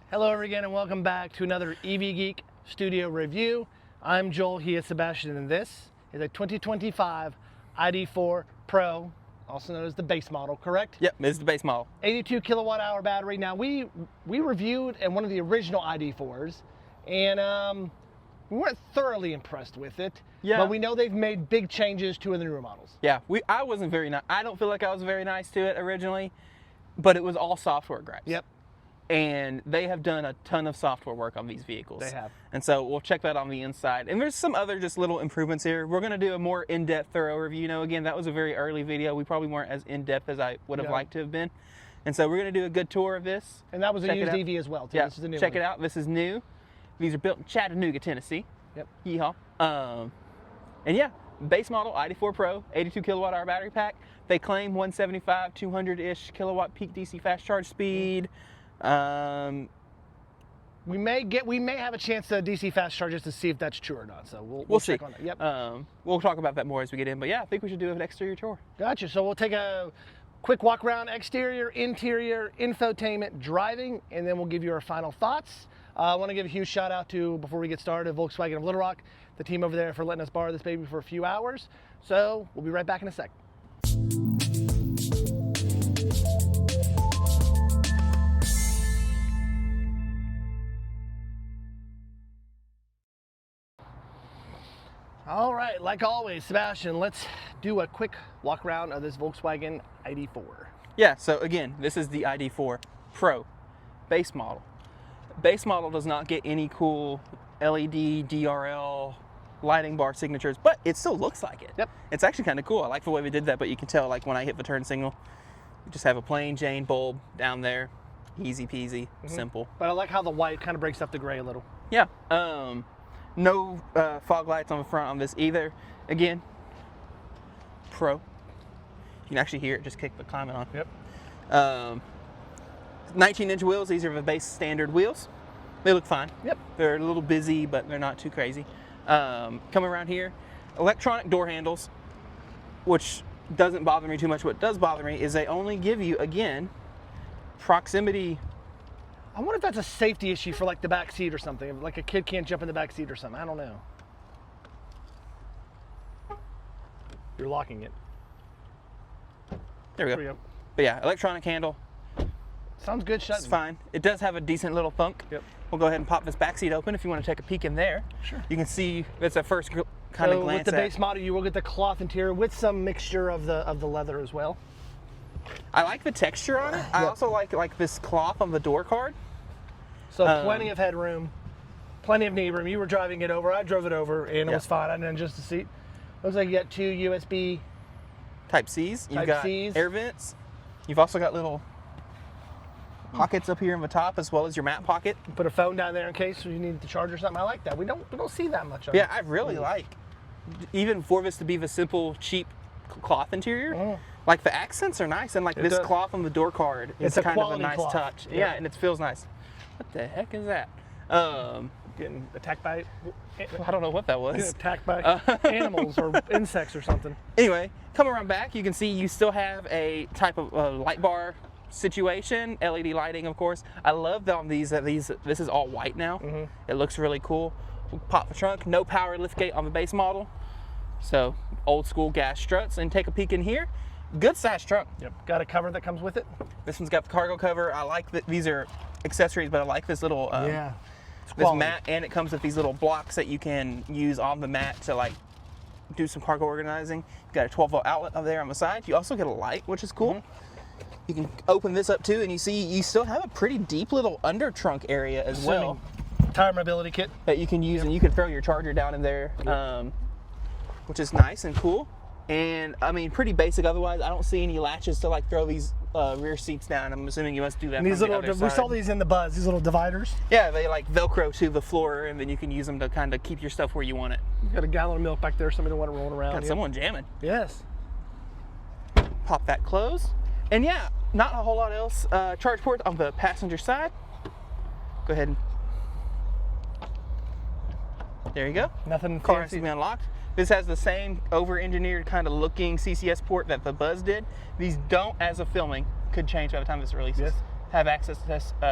Hello again and welcome back to another EV Geek studio review. I'm Joel, he is Sebastian, and this is a 2025 ID.4 Pro, also known as the base model, correct? Yep, this is the base model. 82 kilowatt hour battery. Now we reviewed in one of the original ID.4s and we weren't thoroughly impressed with it. Yeah. But we know they've made big changes to the newer models. Yeah, I wasn't very nice. I don't feel like I was very nice to it originally, but it was all software gripes. Yep. And they have done a ton of software work on these vehicles. They have. And so we'll check that on the inside. And there's some other just little improvements here. We're going to do a more in-depth, thorough review. You know, again, that was a very early video. We probably weren't as in-depth as I would have liked to have been. And so we're going to do a good tour of this. And that was a used EV as well, too. Yeah, this is a new check one. it out. This is new. These are built in Chattanooga, Tennessee. Yep. Yeehaw. And yeah, base model ID.4 Pro, 82 kilowatt hour battery pack. They claim 175, 200-ish kilowatt peak DC fast charge speed. We may have a chance to DC fast charges to see if that's true or not. So we'll check see on that. Yep. We'll talk about that more as we get in. But yeah, I think we should do an exterior tour. Gotcha. So we'll take a quick walk around exterior, interior, infotainment, driving, and then we'll give you our final thoughts. I want to give a huge shout out to, before we get started, Volkswagen of Little Rock, the team over there for letting us borrow this baby for a few hours. So we'll be right back in a sec. All right, like always, Sebastian, let's do a quick walk around of this Volkswagen ID.4. Yeah, so again, this is the ID.4 Pro base model. Base model does not get any cool LED, DRL, lighting bar signatures, but it still looks like it. Yep. It's actually kind of cool. I like the way we did that, but you can tell like when I hit the turn signal, you just have a plain Jane bulb down there. Easy peasy, simple. But I like how the white kind of breaks up the gray a little. Yeah. No fog lights on the front on this either. Again, Pro. You can actually hear it, just kick the climate on. Yep. 19-inch wheels. These are the base standard wheels. They look fine. Yep. They're a little busy, but they're not too crazy. Coming around here, electronic door handles, which doesn't bother me too much. What does bother me is they only give you, again, proximity. I wonder if that's a safety issue for like the back seat or something. Like a kid can't jump in the back seat or something. I don't know. You're locking it. There we go. But yeah, electronic handle. Sounds good shutting. It's fine. It does have a decent little thunk. Yep. We'll go ahead and pop this back seat open if you want to take a peek in there. Sure. You can see that's a first kind of glance with the at. base model, you will get the cloth interior with some mixture of the leather as well. I like the texture on it. I also like this cloth on the door card. So plenty of headroom, plenty of knee room. You were driving it over. I drove it over, and it was fine. I didn't adjust the seat. Looks like you got two USB Type C's. You've got Type-Cs. air vents. You've also got little pockets up here in the top, as well as your mat pocket. Put a phone down there in case you need to charge or something. I like that. We don't see that much of Yeah, it. I really like, even for this to be the simple, cheap cloth interior, like the accents are nice, and like this cloth on the door card is a kind of a quality nice cloth. touch. Yeah, and it feels nice. What the heck is that? Getting attacked by, I don't know what that was. attacked by animals or insects or something. Anyway, come around back, you can see you still have a type of light bar situation, LED lighting, of course. I love that on these. This is all white now. It looks really cool. We'll pop the trunk. No power liftgate on the base model. So old school gas struts. And take a peek in here. Good sized trunk. Yep. Got a cover that comes with it. This one's got the cargo cover. I like that these are accessories, but I like this little this mat, and it comes with these little blocks that you can use on the mat to like do some cargo organizing. You've got a 12-volt outlet up there on the side. You also get a light, which is cool. You can open this up too, and you see you still have a pretty deep little under trunk area as well. Tire mobility kit That you can use, and you can throw your charger down in there, which is nice and cool. And I mean, pretty basic otherwise. I don't see any latches to like throw these rear seats down. I'm assuming you must do that. And these from little, the other we side. saw these in the Buzz, these little dividers. Yeah, they like Velcro to the floor, and then you can use them to kind of keep your stuff where you want it. You got a gallon of milk back there, somebody don't want it rolling around. Got someone jamming. Yes. Pop that close. And yeah, not a whole lot else. Charge port on the passenger side. Go ahead and there you go. Nothing Car has fancy. to be unlocked. This has the same over-engineered kind of looking CCS port that the Buzz did. These don't, as of filming, could change by the time this releases. Yes. have access to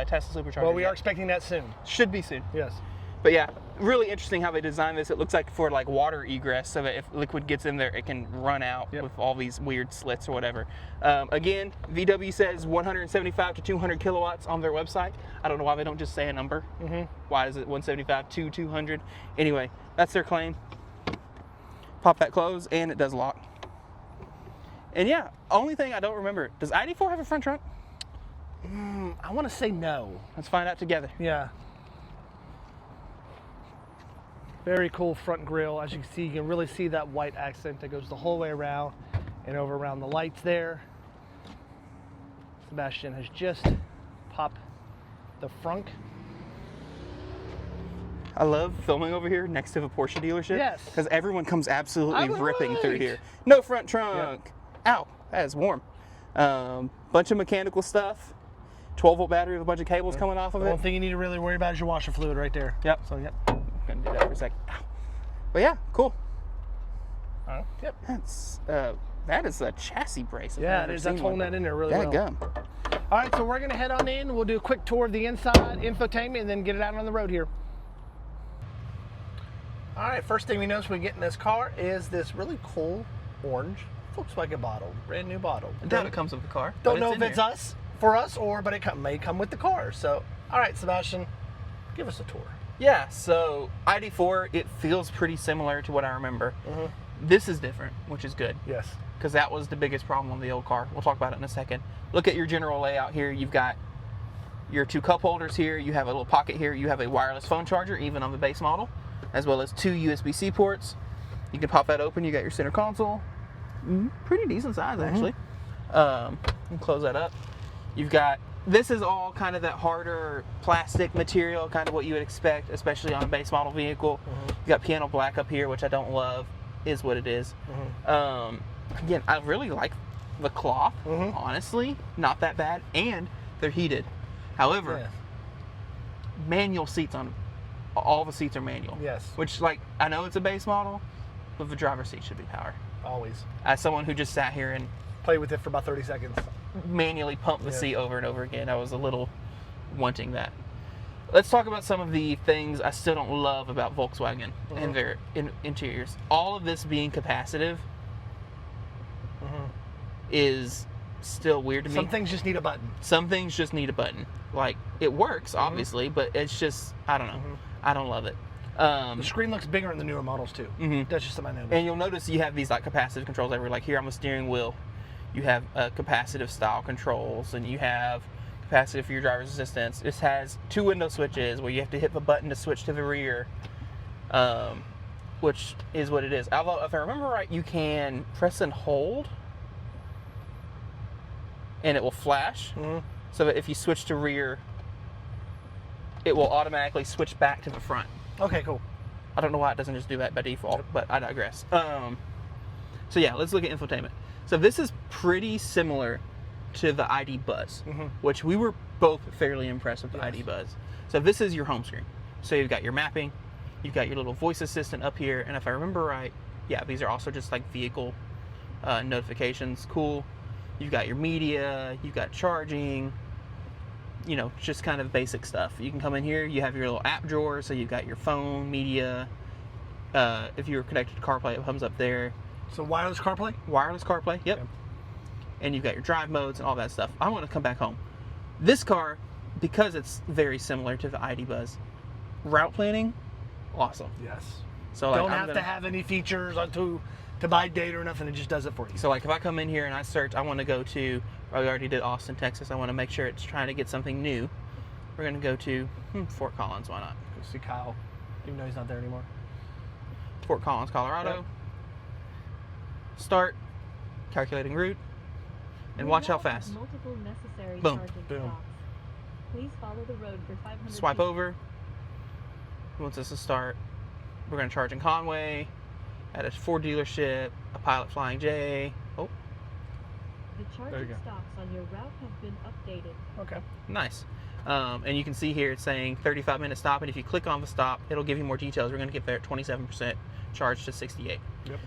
Tesla supercharger. Well, we are expecting that soon. Should be soon. Yes. But yeah, really interesting how they designed this. It looks like for like water egress, so that if liquid gets in there, it can run out with all these weird slits or whatever. Again, VW says 175 to 200 kilowatts on their website. I don't know why they don't just say a number. Why is it 175 to 200? Anyway, that's their claim. Pop that close, and it does lock. And yeah, only thing I don't remember, does ID.4 have a front trunk? I want to say no. Let's find out together. Yeah. Very cool front grille. As you can see, you can really see that white accent that goes the whole way around and over around the lights there. Sebastian has just popped the frunk. I love filming over here next to a Porsche dealership. Yes. Because everyone comes absolutely ripping through here. No front trunk. Ow, that is warm. Bunch of mechanical stuff. 12-volt battery with a bunch of cables coming off of it. The only thing you need to really worry about is your washer fluid right there. Yep. So, yep. Gonna do that for a second. But yeah, cool. Yep. That is a chassis brace. Yeah, it is. That's holding that in there really well. Gum. All right, so we're gonna head on in. We'll do a quick tour of the inside, infotainment, and then get it out on the road here. All right, first thing we notice when we get in this car is this really cool orange Volkswagen bottle, brand new bottle. I doubt it comes with the car. Don't know if it's for us, but it may come with the car. So, all right, Sebastian, give us a tour. Yeah, so ID.4, it feels pretty similar to what I remember. This is different, which is good. Yes. Because that was the biggest problem on the old car. We'll talk about it in a second. Look at your general layout here. You've got your 2 cup holders here. You have a little pocket here. You have a wireless phone charger, even on the base model, as well as 2 USB-C ports. You can pop that open. You got your center console. Pretty decent size, actually. And close that up. You've got, this is all kind of that harder plastic material, kind of what you would expect, especially on a base model vehicle. You got piano black up here, which I don't love, is what it is. Again, I really like the cloth, honestly, not that bad, and they're heated. However, manual seats on, all the seats are manual. Yes. Which, like, I know it's a base model, but the driver's seat should be power. Always. As someone who just sat here and played with it for about 30 seconds. Manually pump the seat over and over again. I was a little wanting that. Let's talk about some of the things I still don't love about Volkswagen and their interiors. All of this being capacitive is still weird to me. Some things just need a button. Some things just need a button. Like, it works, obviously, but it's just, I don't know. I don't love it. The screen looks bigger in the newer models, too. That's just something I noticed. And you'll notice you have these, like, capacitive controls everywhere. Like, here on the steering wheel, you have capacitive style controls, and you have capacitive for your driver's assistance. This has 2 window switches where you have to hit the button to switch to the rear, which is what it is. Although, if I remember right, you can press and hold, and it will flash. So that if you switch to rear, it will automatically switch back to the front. Okay, cool. I don't know why it doesn't just do that by default, but I digress. So yeah, let's look at infotainment. So this is pretty similar to the ID Buzz, which we were both fairly impressed with the ID Buzz. So this is your home screen. So you've got your mapping, you've got your little voice assistant up here, and if I remember right, yeah, these are also just like vehicle notifications. Cool. You've got your media, you've got charging, you know, just kind of basic stuff. You can come in here, you have your little app drawer, so you've got your phone, media. If you're connected to CarPlay, it comes up there. So wireless CarPlay? Wireless CarPlay, yep. And you've got your drive modes and all that stuff. I want to come back home. This car, because it's very similar to the ID Buzz, route planning, awesome. Yes. So like, don't have to have any features to buy data or nothing. It just does it for you. So like if I come in here and I search, I want to go to, or we already did Austin, Texas. I want to make sure it's trying to get something new. We're going to go to Fort Collins. Why not? Go see Kyle, even though he's not there anymore. Fort Collins, Colorado. Yep. Start, calculating route, and watch how fast. Multiple necessary Boom. Boom. Please follow the road for 500 Swipe feet. over. He wants us to start. We're going to charge in Conway, at a Ford dealership, a Pilot Flying J. Oh. The charging stops on your route have been updated. Okay. Nice. And you can see here it's saying 35-minute stop, and if you click on the stop, it'll give you more details. We're going to get there at 27%, charged to 68. Yep.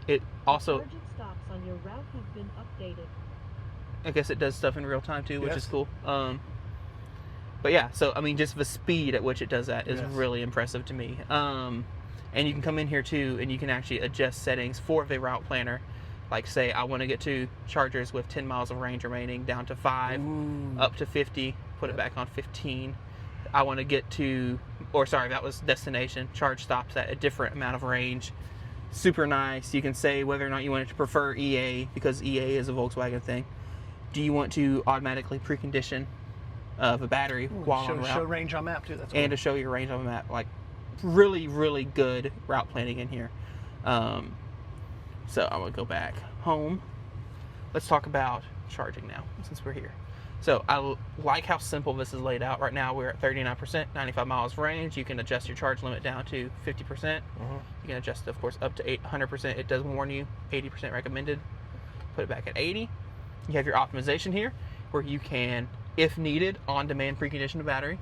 It also... The charging stops on your route have been updated. I guess it does stuff in real time too, which is cool. But yeah, so I mean, just the speed at which it does that is really impressive to me. And you can come in here too, and you can actually adjust settings for the route planner. Like say, I want to get to chargers with 10 miles of range remaining, down to 5, up to 50, put it back on 15. I want to get to, or sorry, that was destination. Charge stops at a different amount of range. Super nice. You can say whether or not you want it to prefer EA, because EA is a Volkswagen thing. Do you want to automatically precondition the battery while on route? Show range on map too. That's cool. And to show your range on the map. Like, really, really good route planning in here. So I'm gonna go back home. Let's talk about charging now, since we're here. So I like how simple this is laid out. Right now we're at 39%, 95 miles range. You can adjust your charge limit down to 50%. You can adjust, of course, up to 100%. It does warn you, 80% recommended. Put it back at 80. You have your optimization here, where you can, if needed, on-demand precondition the battery.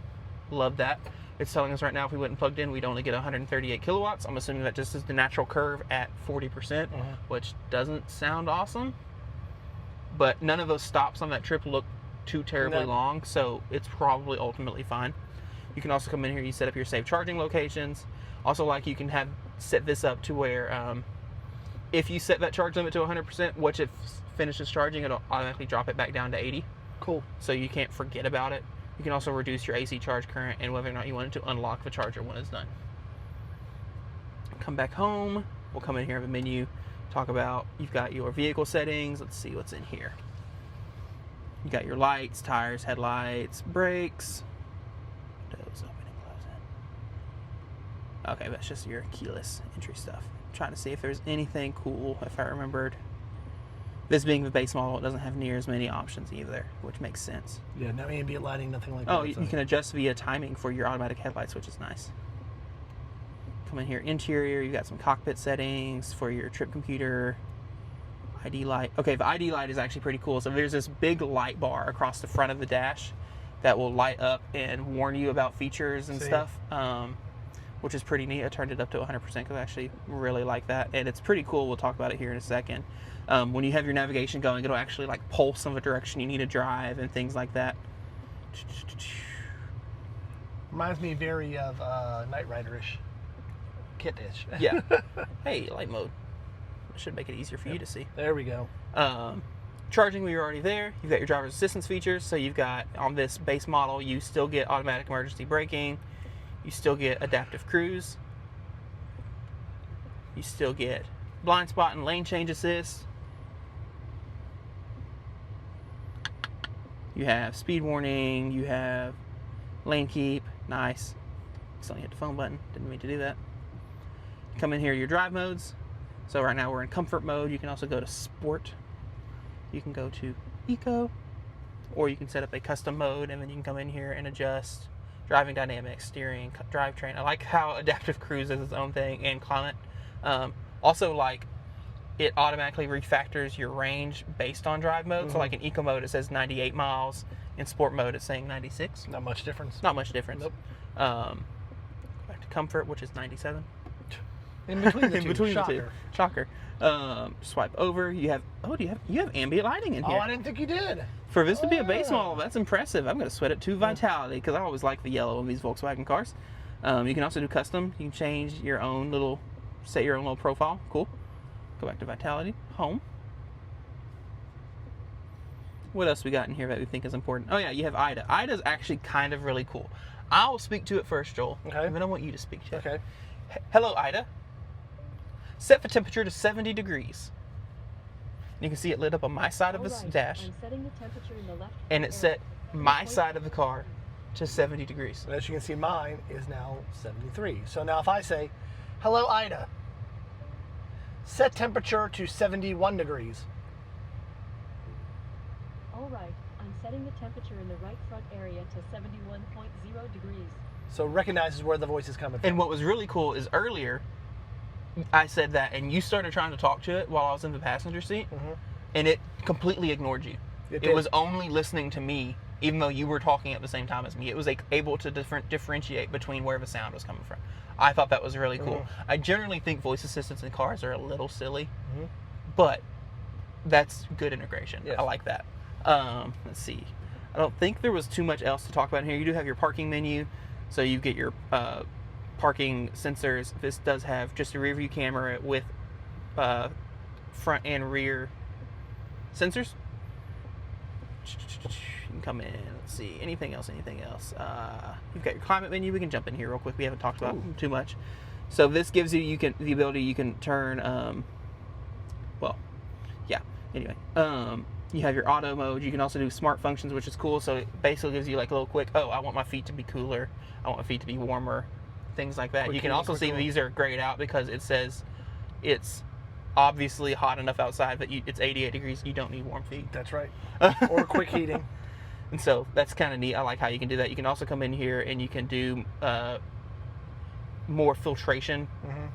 Love that. It's telling us right now if we went and plugged in, we'd only get 138 kilowatts. I'm assuming that just is the natural curve at 40%, which doesn't sound awesome. But none of those stops on that trip look too terribly long, so it's probably ultimately fine. You can also come in here, you set up your safe charging locations. Also, like, you can set this up to where if you set that charge limit to 100%, once it finishes charging, it'll automatically drop it back down to 80. Cool. So you can't forget about it. You can also reduce your AC charge current and whether or not you want it to unlock the charger when it's done. Come back home. We'll come in here, have a menu, talk about, you've got your vehicle settings. Let's see what's in here. You got your lights, tires, headlights, brakes. Doors open and closing. Okay, that's just your keyless entry stuff. I'm trying to see if there's anything cool, if I remembered. This being the base model, it doesn't have near as many options either, which makes sense. Yeah, no ambient lighting, nothing like that. Oh, you can adjust via timing for your automatic headlights, which is nice. Come in here, interior, you got some cockpit settings for your trip computer, ID light. Okay, the ID light is actually pretty cool. So there's this big light bar across the front of the dash that will light up and warn you about features and stuff, which is pretty neat. I turned it up to 100% because I actually really like that, and it's pretty cool. We'll talk about it here in a second. When you have your navigation going, it'll actually like pulse in the direction you need to drive and things like that. Reminds me very of Knight Rider-ish, kit-ish. Yeah. Hey, light mode. It should make it easier for you to see. There we go. Charging, we were already there. You've got your driver's assistance features. So you've got, on this base model, you still get automatic emergency braking. You still get adaptive cruise. You still get blind spot and lane change assist. You have speed warning. You have lane keep. Nice. Accidentally hit the phone button. Didn't mean to do that. Come in here, your drive modes. So right now we're in comfort mode. You can also go to sport. You can go to eco, or you can set up a custom mode, and then you can come in here and adjust driving dynamics, steering, drivetrain. I like how adaptive cruise is its own thing, and climate. Also, like, it automatically refactors your range based on drive mode. So like in eco mode, it says 98 miles. In sport mode, it's saying 96. Not much difference. Not much difference. Nope. Go back to comfort, which is 97. In between the In two. between Shocker. the two. Shocker. Swipe over. You have you have ambient lighting in here. Oh, I didn't think you did. For this to be a base model, that's impressive. I'm going to sweat it to vitality because I always like the yellow in these Volkswagen cars. You can also do custom. You can change your own little, set your own little profile. Cool. Go back to vitality. Home. What else we got in here that we think is important? Oh yeah, you have IDA. IDA is actually kind of really cool. I'll speak to it first, Joel. Okay. And then I want you to speak to it. Okay. Hello, IDA. Set the temperature to 70 degrees. You can see it lit up on my side of this dash. I'm setting the temperature in the left And it set my side of the car to 70 degrees. And as you can see, mine is now 73. So now if I say, hello, IDA, set temperature to 71 degrees. All right, I'm setting the temperature in the right front area to 71.0 degrees. So it recognizes where the voice is coming from. And what was really cool is earlier, I said that, and you started trying to talk to it while I was in the passenger seat, and it completely ignored you. It was only listening to me, even though you were talking at the same time as me. It was like able to differentiate between where the sound was coming from. I thought that was really cool. I generally think voice assistants in cars are a little silly, but that's good integration. Yes. I like that. Let's see. I don't think there was too much else to talk about here. You do have your parking menu, so you get your parking sensors. This does have just a rear view camera with front and rear sensors. You can come in. Let's see. Anything else? You've got your climate menu. We can jump in here real quick. We haven't talked about too much. So this gives you the ability you can turn. Anyway, you have your auto mode. You can also do smart functions, which is cool. So it basically gives you like a little quick. Oh, I want my feet to be cooler. I want my feet to be warmer. Things like that. You can also see these are grayed out because it says it's obviously hot enough outside, but it's 88 degrees. You don't need warm feet. That's right. Or quick heating. And so that's kind of neat. I like how you can do that. You can also come in here and you can do more filtration. Mm-hmm.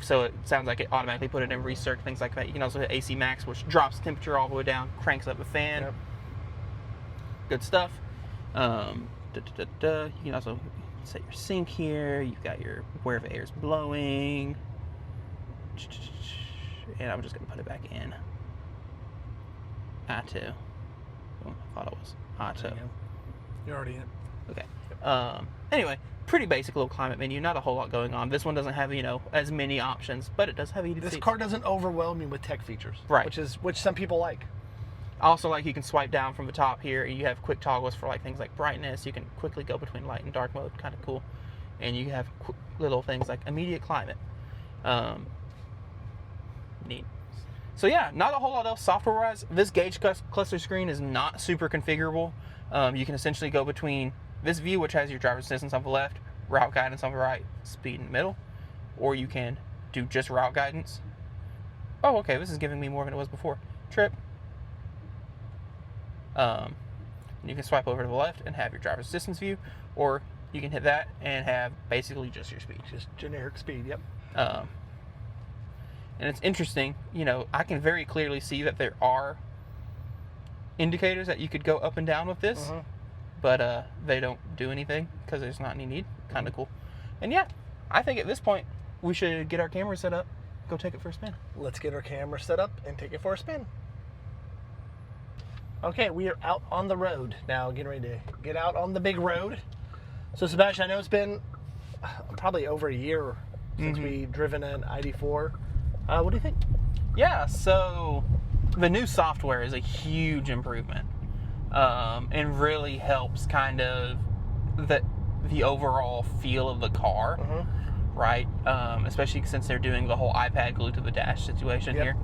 So it sounds like it automatically put it in recirc, things like that. You can also hit AC max, which drops the temperature all the way down, cranks up the fan. Yep. Good stuff. You can also set your sync here. You've got your where the air's blowing. And I'm just going to put it back in. Auto. Oh, I thought it was auto. You're already in. Okay. Anyway, pretty basic little climate menu. Not a whole lot going on. This one doesn't have, as many options, but it does have heated seats. This car doesn't overwhelm you with tech features. Right. Which some people like. Also, like, you can swipe down from the top here, and you have quick toggles for like things like brightness. You can quickly go between light and dark mode. Kind of cool. And you have little things like immediate climate. Neat. So yeah, not a whole lot else software-wise. This gauge cluster screen is not super configurable. You can essentially go between this view, which has your driver's assistance on the left, route guidance on the right, speed in the middle, or you can do just route guidance. Oh, okay, this is giving me more than it was before. Trip. You can swipe over to the left and have your driver's assistance view, or you can hit that and have basically just your speed. Just generic speed, yep. And it's interesting, I can very clearly see that there are indicators that you could go up and down with this, but they don't do anything because there's not any need. Kind of cool. And yeah, I think at this point we should get our camera set up, go take it for a spin. Let's get our camera set up and take it for a spin. Okay, we are out on the road now, getting ready to get out on the big road. So Sebastian, I know it's been probably over a year since we've driven an ID.4. What do you think? Yeah, so the new software is a huge improvement, and really helps kind of the overall feel of the car, right? Especially since they're doing the whole iPad glued to the dash situation here.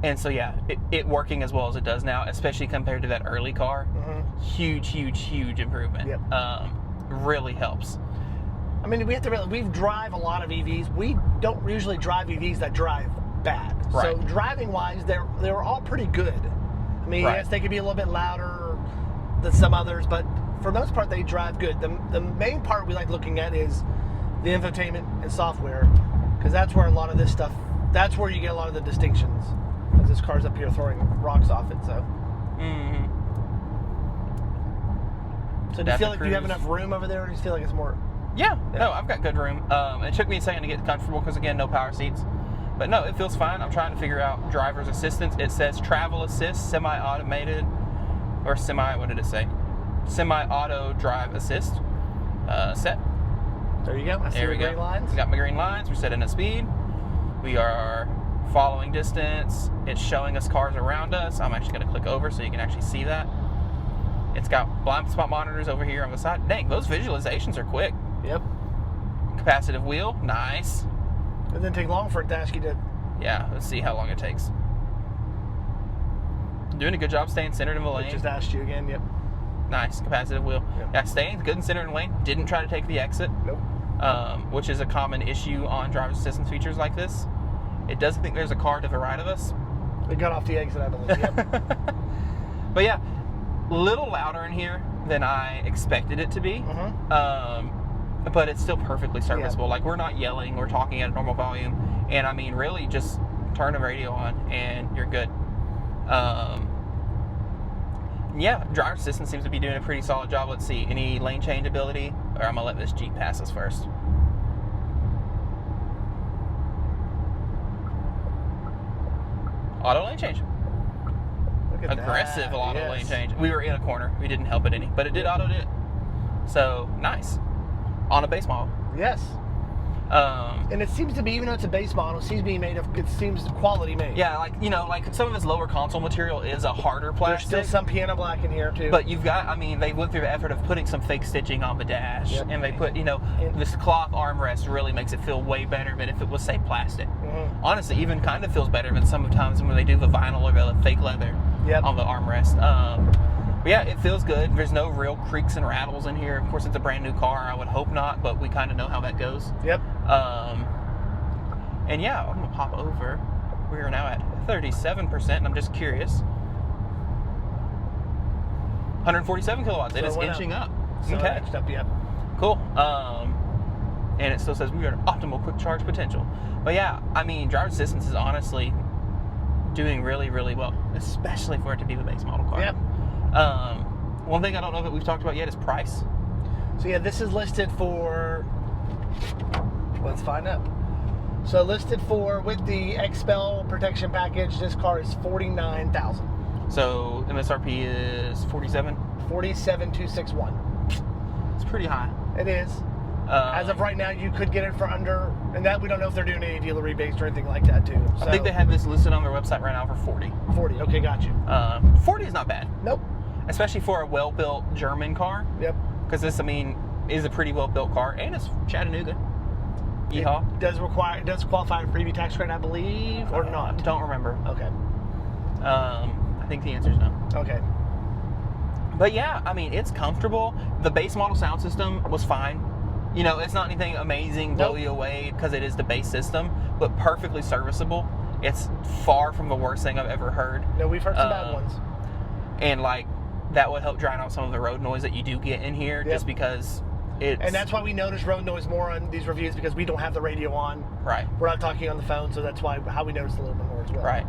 And so yeah, it working as well as it does now, especially compared to that early car, huge improvement. Really helps. I mean, we have to realize we drive a lot of EVs. We don't usually drive EVs that drive bad. Right. So driving-wise, they're all pretty good. I mean, yes, they could be a little bit louder than some others, but for the most part, they drive good. The main part we like looking at is the infotainment and software, because that's where a lot of this stuff, that's where you get a lot of the distinctions. As this car's up here throwing rocks off it, so. So do you feel like you have enough room over there, or do you feel like it's more? Yeah, no, I've got good room. It took me a second to get comfortable because, again, no power seats. But no, it feels fine. I'm trying to figure out driver's assistance. It says travel assist, semi-automated, or what did it say? Semi-auto drive assist. Set. There you go. I see the green lines. We got my green lines. We're setting a speed. We are following distance. It's showing us cars around us. I'm actually going to click over so you can actually see that. It's got blind spot monitors over here on the side. Dang, those visualizations are quick. Yep. Capacitive wheel, nice. It didn't take long for it to ask you to. Yeah, let's see how long it takes. Doing a good job staying centered in the lane. It just asked you again, yep. Nice, capacitive wheel. Yep. Yeah, staying good and centered in the lane. Didn't try to take the exit. Nope. Which is a common issue on driver's assistance features like this. It doesn't think there's a car to the right of us. It got off the exit, I believe. Yep. But yeah, a little louder in here than I expected it to be. But it's still perfectly serviceable. Yeah. Like, we're not yelling, we're talking at a normal volume. And I mean, really just turn the radio on and you're good. Yeah, driver assistance seems to be doing a pretty solid job. Let's see, any lane change ability? Or I'm gonna let this Jeep pass us first. Auto lane change. that. auto lane change. We were in a corner. We didn't help it any, but it did auto it. So nice on a base model. Yes. And it seems to be, even though it's a base model, it seems quality made. Yeah, like some of its lower console material is a harder plastic. There's still some piano black in here too. But you've got, they went through the effort of putting some fake stitching on the dash, and they put, this cloth armrest really makes it feel way better than if it was, say, plastic. Mm-hmm. Honestly, even kind of feels better than sometimes when they do the vinyl or the fake leather on the armrest. But yeah, it feels good. There's no real creaks and rattles in here. Of course, it's a brand new car. I would hope not, but we kind of know how that goes. Yep. And yeah, I'm gonna pop over. We are now at 37%, and I'm just curious. 147 kilowatts. So it is inching up. So okay. Inched up, yep. Cool. And it still says we are at optimal quick charge potential. But yeah, driver assistance is honestly doing really, really well, especially for it to be the base model car. Yep. One thing I don't know that we've talked about yet is price. So yeah, this is listed for, let's find out. So listed for, with the XPEL protection package, this car is $49,000. So MSRP is 47? 47,261. It's pretty high. It is. As of right now, you could get it for under, and that we don't know if they're doing any dealer rebates or anything like that too. So, I think they have this listed on their website right now for 40. 40, okay, got you. 40 is not bad. Nope. Especially for a well-built German car. Yep. Because this, is a pretty well-built car, and it's Chattanooga. Yeehaw. It does qualify for EV tax credit, I believe, or not? Don't remember. Okay. I think the answer is no. Okay. But yeah, it's comfortable. The base model sound system was fine. It's not anything amazing, blow you away, because it is the base system, but perfectly serviceable. It's far from the worst thing I've ever heard. No, we've heard some bad ones. And that would help drown out some of the road noise that you do get in here, just because it's... And that's why we notice road noise more on these reviews, because we don't have the radio on. Right. We're not talking on the phone, so that's how we notice a little bit more as well. Right.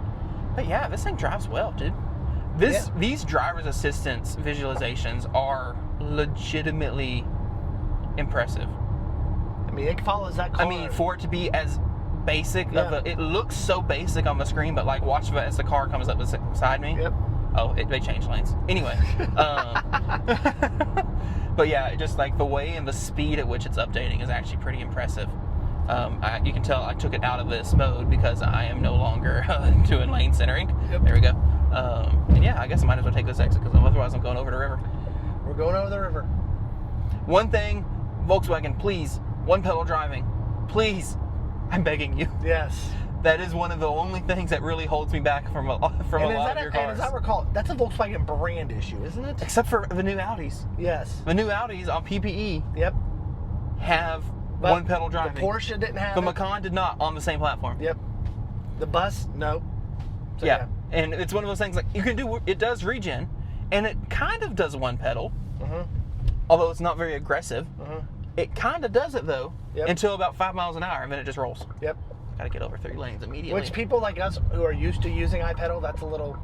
But yeah, this thing drives well, dude. These driver's assistance visualizations are legitimately impressive. It follows that car. For it to be as basic it looks so basic on the screen, but watch as the car comes up beside me. Yep. Oh, they changed lanes. Anyway. But yeah, just the way and the speed at which it's updating is actually pretty impressive. You can tell I took it out of this mode because I am no longer doing lane centering. Yep. There we go. And yeah, I guess I might as well take this exit, because otherwise I'm going over the river. We're going over the river. One thing, Volkswagen, please, one pedal driving. Please, I'm begging you. Yes. That is one of the only things that really holds me back from a lot of your cars. And as I recall, that's a Volkswagen brand issue, isn't it? Except for the new Audis. Yes. The new Audis on PPE have but one pedal driving. The Porsche didn't have The it. Macan did not on the same platform. Yep. The bus, no. So, yeah. And it's one of those things you can do, it does regen, and it kind of does one pedal, although it's not very aggressive. It kind of does it though, until about 5 miles an hour, and then it just rolls. Yep. Gotta get over 3 lanes immediately. Which people like us who are used to using iPedal, that's a little...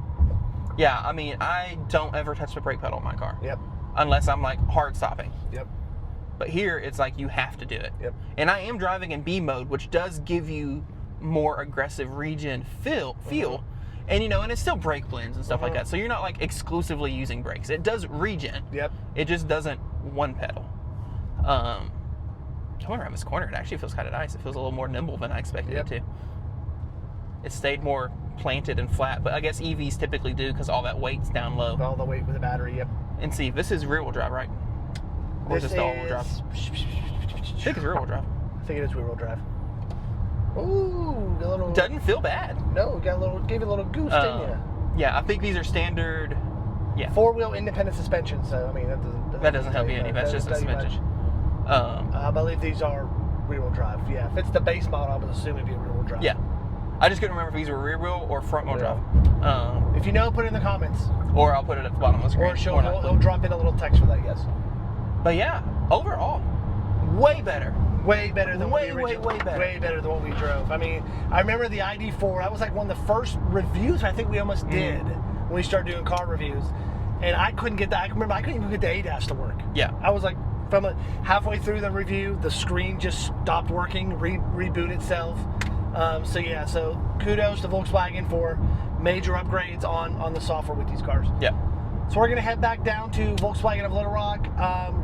Yeah, I don't ever touch the brake pedal in my car. Yep. Unless I'm hard stopping. Yep. But here, it's you have to do it. Yep. And I am driving in B mode, which does give you more aggressive regen feel. And and it's still brake blends and stuff like that. So you're not exclusively using brakes. It does regen. Yep. It just doesn't one pedal. Coming around this corner, it actually feels kind of nice. It feels a little more nimble than I expected it to. It stayed more planted and flat, but I guess EVs typically do, because all that weight's down low. All the weight with the battery, yep. And see, this is rear-wheel drive, right? Or is this all-wheel drive? I think it's rear-wheel drive. I think it is rear-wheel drive. Ooh, a little... Doesn't feel bad. No, gave it a little goose, didn't you? Yeah, I think these are standard. Yeah. 4-wheel independent suspension. So that doesn't help you any. That's just a suspension. I believe these are rear-wheel drive. Yeah, if it's the base model, I would assume it'd be a rear-wheel drive. Yeah, I just couldn't remember if these were rear-wheel or front-wheel drive. If you know, put it in the comments. Or I'll put it at the bottom of the screen. Or he'll drop in a little text for that. Yes. But yeah, overall, way better. Way better than way better. Way better than what we drove. I remember the ID.4. That was one of the first reviews I think we almost did when we started doing car reviews. And I couldn't get that. I remember I couldn't even get the ADAS to work. Yeah. I was from halfway through the review, the screen just stopped working, reboot itself. So kudos to Volkswagen for major upgrades on the software with these cars. Yeah. So we're going to head back down to Volkswagen of Little Rock.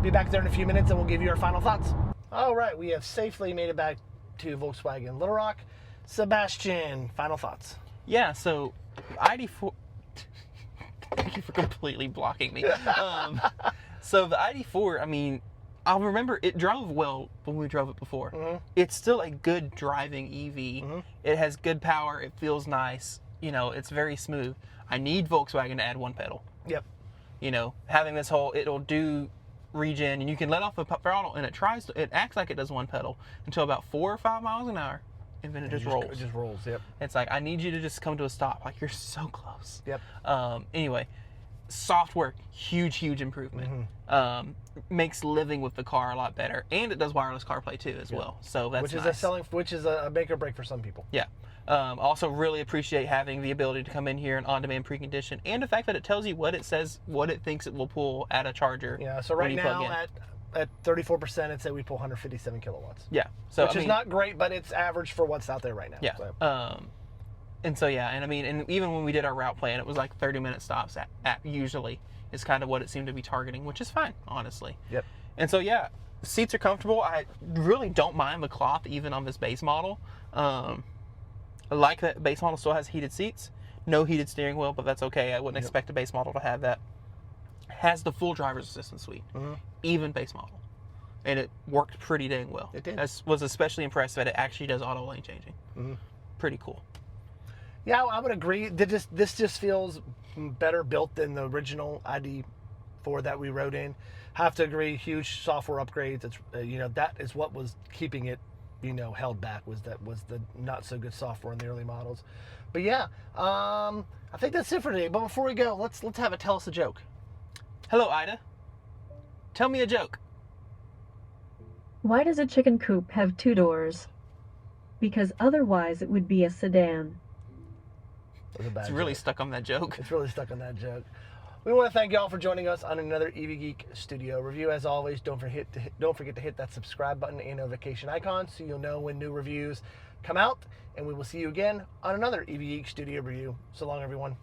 Be back there in a few minutes, and we'll give you our final thoughts. All right, we have safely made it back to Volkswagen Little Rock. Sebastian, final thoughts. Yeah, so ID.4. Thank you for completely blocking me. So the ID.4, I mean, I'll remember it drove well when we drove it before. Mm-hmm. It's still a good driving EV. Mm-hmm. It has good power. It feels nice. You know, it's very smooth. I need Volkswagen to add one pedal. Yep. You know, having this whole, it'll do regen, and you can let off the throttle, and it acts like it does one pedal until about 4 or 5 miles an hour, and then it just rolls. It just rolls, yep. It's like, I need you to just come to a stop. Like, you're so close. Yep. Anyway, software, huge improvement. Mm-hmm. Makes living with the car a lot better, and it does wireless CarPlay too as well. So that's which is a make or break for some people. Yeah. Also really appreciate having the ability to come in here and on-demand precondition, and the fact that it tells you what it says, what it thinks it will pull at a charger. Yeah. So right now at 34%, it said we pull 157 kilowatts. Yeah. So which is not great, but it's average for what's out there right now. Yeah. So. And so yeah, and I mean, and even when we did our route plan, it was like 30-minute stops at usually is kind of what it seemed to be targeting, which is fine, honestly. Yep. And so yeah, seats are comfortable. I really don't mind the cloth even on this base model. I like that base model still has heated seats, no heated steering wheel, but that's okay. I wouldn't expect a base model to have that. Has the full driver's assistance suite, even base model, and it worked pretty dang well. It did. I was especially impressed that it actually does auto lane changing. Pretty cool. Yeah, I would agree. This just feels better built than the original ID.4 that we rode in. Have to agree, huge software upgrades. It's that is what was keeping it, held back was the not so good software in the early models. But yeah, I think that's it for today. But before we go, let's have it. Tell us a joke. Hello, Ida. Tell me a joke. Why does a chicken coop have 2 doors? Because otherwise it would be a sedan. It's really stuck on that joke. It's really stuck on that joke. We want to thank y'all for joining us on another EV Geek Studio review. As always, don't forget to hit that subscribe button and notification icon so you'll know when new reviews come out. And we will see you again on another EV Geek Studio review. So long, everyone.